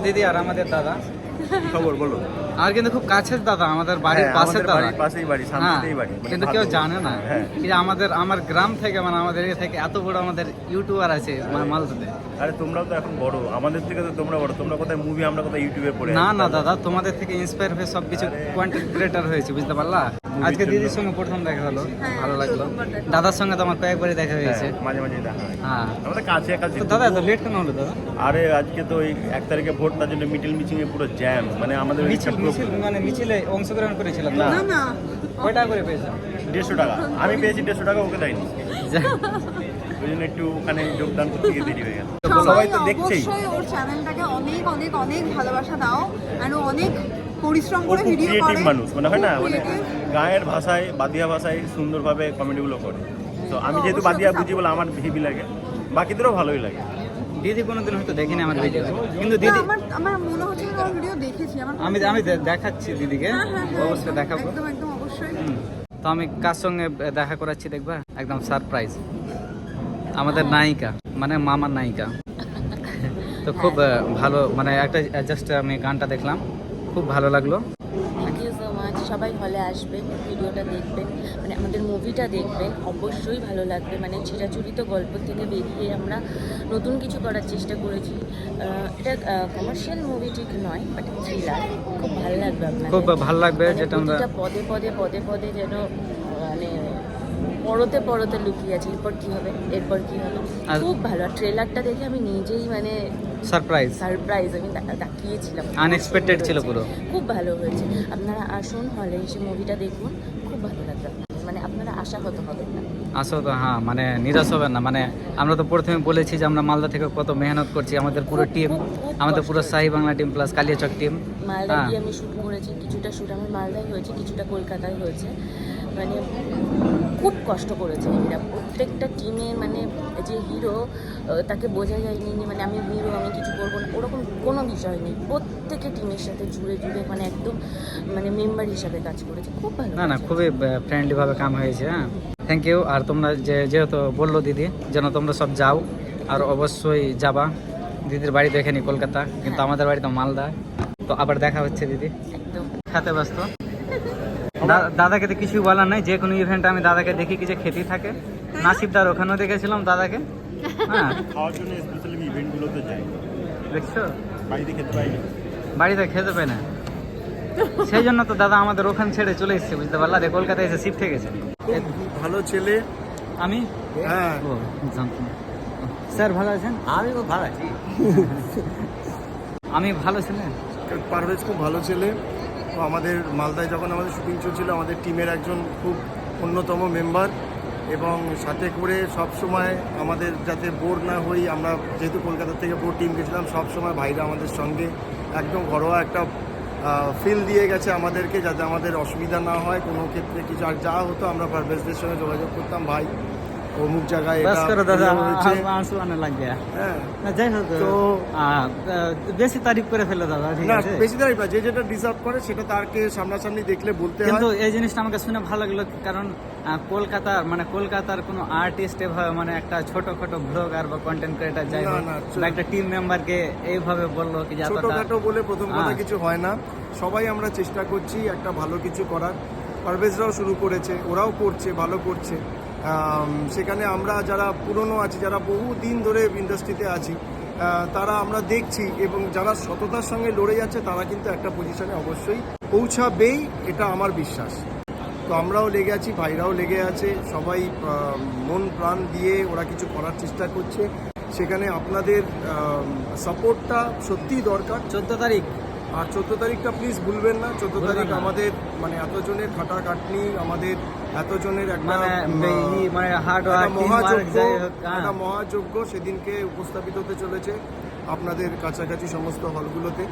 দিদি আর আমাদের দাদা খবর বলো। আর কিন্তু খুব কাছের দাদা, আমাদের বাড়ির পাশের দাদা, পাশেই বাড়ি, হ্যাঁ, শান্তিতেই বাড়ি, কিন্তু কেউ জানে না হ্যাঁ। যে আমার গ্রাম থেকে মানে আমাদের এরিয়া থেকে এত বড় আমাদের ইউটিউবার আছে মালদাতে। আরে তোমরাও তো এখন বড়, আমাদের থেকে তো তোমরা বড়। তোমরা কোথায় মুভি, আমরা কোথায় ইউটিউবে পড়ে না না দাদা, তোমাদের থেকে ইন্সপায়ার হয়ে সবকিছু কন্টেন্ট ক্রিয়েটার হয়েছে, বুঝতে পারলা? আজকে দিদির সঙ্গে প্রথম দেখা হলো, ভালো লাগলো। দাদার সঙ্গে তো আমার কয়েকবারই দেখা হয়েছে, মাঝে মাঝে দেখা হয়। হ্যাঁ। আমাদের কাছে কাছে। তো দাদা এত লেট কেন হলো দাদা? আরে আজকে তো ওই 1 তারিখে ভোট, তার জন্য মিটিং এ পুরো জ্যাম। মানে আমাদের মিছিলে অংশগ্রহণ করেছিলাম না না কয় টাকা করে পেয়েছেন? 150 টাকা আমি পেয়েছি, 150 টাকা ওকে দেয়নি। ওই জন্য একটু ওখানে যোগদান করতে গিয়ে দেরি হয়ে গেল। সবাই তো দেখছেই, অবশ্যই ওর চ্যানেলটাকে অনেক অনেক অনেক ভালোবাসা দাও। আর ও অনেক পরিশ্রম ও করে খুব ভিডিও করে, ক্রিয়েটিভ মানুষ, মানে হয় না, খুব মানে creative। গায়ের ভাষায়, বাদিয়া ভাষায় সুন্দরভাবে কমেডিগুলো করে। তো আমি যেহেতু বাদিয়া বুঝি বলে আমার হেভি লাগে, বাকিদেরও ভালোই লাগে। দিদি কোনোদিন হয়তো দেখিনি আমার ভিডিও, কিন্তু দিদি আমার মনে হচ্ছে যে ওর ভিডিও দেখেছি। আমি দেখাচ্ছি দিদিকে, অবশ্যই দেখাবো। একদম একদম অবশ্যই। তো আমি কার সঙ্গে দেখা করাচ্ছি দেখবা, একদম সারপ্রাইজ। আমাদের নায়িকা, মানে মামার নায়িকা। তো খুব ভালো, মানে একটা জাস্ট আমি গানটা দেখলাম, খুব ভালো লাগলো। Thank you so much. সবাই হলে আসবেন, ভিডিওটা দেখবেন, মানে আমাদের মুভিটা দেখবেন, অবশ্যই ভালো লাগবে। মানে চিরাচরিত গল্প থেকে বেরিয়ে আমরা নতুন কিছু করার চেষ্টা করেছি। এটা কমার্শিয়াল মুভি ঠিক নয়, বাট থ্রিলার। খুব ভালো লাগবে আপনার, খুব ভালো লাগবে। যেটা আমরা পদে পদে পদে পদে যেন মানে পরতে পরতে লুকিয়ে আছে, এরপর কি হবে, এরপর কি হবে। খুব ভালো। আর ট্রেলারটা দেখে আমি নিজেই মানে সারপ্রাইজ, আমি তাকিয়েছিলাম, আনএক্সপেক্টেড ছিল পুরো। খুব ভালো হয়েছে। আপনারা আসুন, হলে এসে মুভিটা দেখুন, খুব ভালো লাগবে। মানে আপনারা আশাহত হবেন না। আসো তো, হ্যাঁ, মানে নিরাশ হবেন না। মানে আমরা তো প্রথমে বলেছি যে আমরা মালদা থেকে কত মেহনত করছি, আমাদের পুরো টিম, আমাদের পুরো Shahi Bangla team plus Kaliachak team. Malda গিয়ে আমি শ্যুট করেছি, কিছুটা শ্যুট আমার মালদায় হয়েছে, কিছুটা কলকাতায় হয়েছে। মানে খুব কষ্ট করেছে এরা, প্রত্যেকটা টিমের। মানে যে হিরো, তাকে বোঝা যায়নি যে মানে আমি হিরো, আমি কিছু করবো না, ওরকম কোনো বিষয় নেই। প্রত্যেকে টিমের সাথে জুড়ে জুড়ে মানে একদম মানে মেম্বার হিসাবে কাজ করেছে। খুব ভালো। না না, খুবই ফ্রেন্ডলিভাবে কাম হয়েছে। হ্যাঁ, থ্যাংক ইউ। আর তোমরা যেহেতু বললো দিদি যেন তোমরা সব যাও, আর অবশ্যই যাবা। দিদির বাড়ি তো এখানে কলকাতা, কিন্তু আমাদের বাড়ি তো মালদা। তো আবার দেখা হচ্ছে দিদি। একদম খেতে ব্যস্ত। দাদাকে তো কিছুই বলার নাই, যে কোনো ইভেন্টে আমি দাদাকে দেখি কি যে খেতেই থাকে। নাসিবদার ওখানেও দেখেছিলাম দাদাকে। হ্যাঁ, খাওয়ার জন্য স্পেশালি আমি ইভেন্টগুলোতে যাই। দেখছো, বাড়িতে খেতে পাই না, বাড়িতে খেতে পায় না, সেই জন্য তো দাদা আমাদের ওখান ছেড়ে চলে এসেছে, বুঝতে পারলা? কলকাতায় এসে শিফট হয়ে গেছে। ভালো ছেলে আমি, হ্যাঁ। ও জানতাম না। স্যার ভালো আছেন? আমি খুব ভালো আছি। আমি ভালো ছিলেন। পারভেজ খুব ভালো ছেলে। তো আমাদের মালদায় যখন আমাদের শুটিং চলছিল, আমাদের টিমের একজন খুব অন্যতম মেম্বার, এবং সাথে করে সব সময় আমাদের যাতে বোর না হই, আমরা যেহেতু কলকাতা থেকে বোর টিম গেছিলাম, সব সময় ভাইরা আমাদের সঙ্গে একদম ঘরোয়া একটা ফিল দিয়ে গেছে আমাদেরকে, যাতে আমাদের অসুবিধা না হয় কোনো ক্ষেত্রে কিছু। আর যা হতো আমরা পারভেজদের সঙ্গে যোগাযোগ করতাম, ভাই অমুক জায়গায় বাস করো দাদা, হয়েছে। আঁসু আনে লাগবে। হ্যাঁ, না, যাই হোক, তো বেশি তারিফ করে ফেলে দাদা, ঠিক না আছে? বেশি তারিফ না, যে যেটা ডিজার্ভ করে সেটা তাকে সামনাসামনি দেখলে বলতে হয়। কিন্তু এই জিনিসটা আমাকে শুনে ভালো লাগলো, কারণ কলকাতার কোনো আর্টিস্ট এভাবে মানে একটা ছোটখাটো ব্লগার বা কন্টেন্ট ক্রিয়েটার যাই হোক, বা একটা টিম মেম্বারকে এইভাবে বললো কি যে ছোটখাটো বলে প্রথম কথা কিছু হয় না। সবাই আমরা চেষ্টা করছি একটা ভালো কিছু করার। পারভেজরাও শুরু করেছে, ওরাও করছে, ভালো করছে। সেখানে আমরা যারা পুরনো আছি, যারা বহু দিন ধরে ইন্ডাস্ট্রিতে আছি, তারা আমরা দেখছি, এবং যারা সততার সঙ্গে লড়ে যাচ্ছে তারা কিন্তু একটা পজিশনে অবশ্যই পৌঁছাবেই, এটা আমার বিশ্বাস। তো আমরাও লেগে আছি, ভাইরাও লেগে আছে, সবাই মন প্রাণ দিয়ে ওরা কিছু করার চেষ্টা করছে। সেখানে আপনাদের সাপোর্টটা সত্যিই দরকার। 14 তারিখ, আর 14 তারিখটা প্লিজ ভুলবেন না। 14 তারিখ আমাদের মানে এতজনের খাটাখাটনি, আমাদের এতজনের একটা মহাযজ্ঞ সেদিনকে উপস্থাপিত হতে চলেছে আপনাদের কাছাকাছি সমস্ত হলগুলোতে।